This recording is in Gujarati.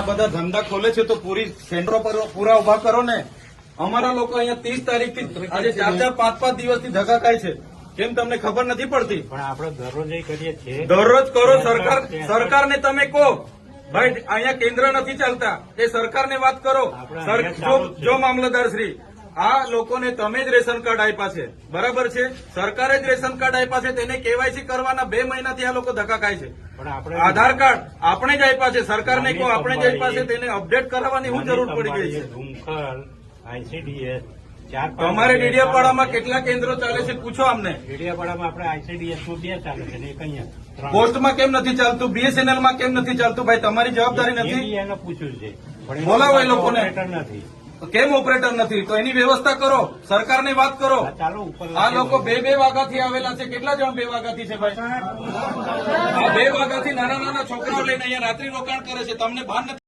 બધા ધંધા ખોલે છે તો પૂરી સેન્ટરો પર પૂરા ઉભા કરો ને। અમારા લોકો અહીંયા 30 તારીખથી આજે 4-5 દિવસથી ધક્કા ખાય છે। કેમ તમને ખબર નથી પડતી? પણ આપણે દરરોજ કરીએ છીએ। દરરોજ કરો। સરકારને તમે કહો ભાઈ અહીંયા કેન્દ્ર નથી ચાલતા, એ સરકારને વાત કરો। જો મામલતદાર શ્રી, આ લોકોને તમે જ રેશન કાર્ડ આપ્યા છે, બરાબર છે? સરકારે જ રેશન કાર્ડ આપ્યા છે, તેને કેવાયસી કરવાના 2 મહિનાથી આ લોકો ધક્કા ખાય છે। આધાર કાર્ડ આપણે જ આપ્યા છે, સરકારને કહો આપણે જ આપ્યા છે, તેને અપડેટ કરાવવાની શું જરૂર પડી ગઈ છે? ICDS તમારે ડેડિયાપાડામાં કેટલા કેન્દ્રો ચાલે છે પૂછો અમને। ડેડિયાપાડામાં આપણે ICDS માં 2 ચાલે છે ને એક અહીંયા। પોસ્ટમાં કેમ નથી ચાલતું? BSNL માં કેમ નથી ચાલતું? ભાઈ તમારી જવાબદારી નથી? એને પૂછ્યું છે, બોલાવો એ લોકોને। નથી કેમ ઓપરેટર નથી? તો એની વ્યવસ્થા કરો, સરકારની વાત કરો। ચાલો ઉપર આ લોકો 2 વાગ્યાથી આવેલા છે। કેટલા જણ 2 વાગ્યાથી છે ભાઈ? આ 2 વાગ્યાથી નાના છોકરાઓ લઈને અહીંયા રાત્રિ રોકાણ કરે છે, તમને ભાન નથી?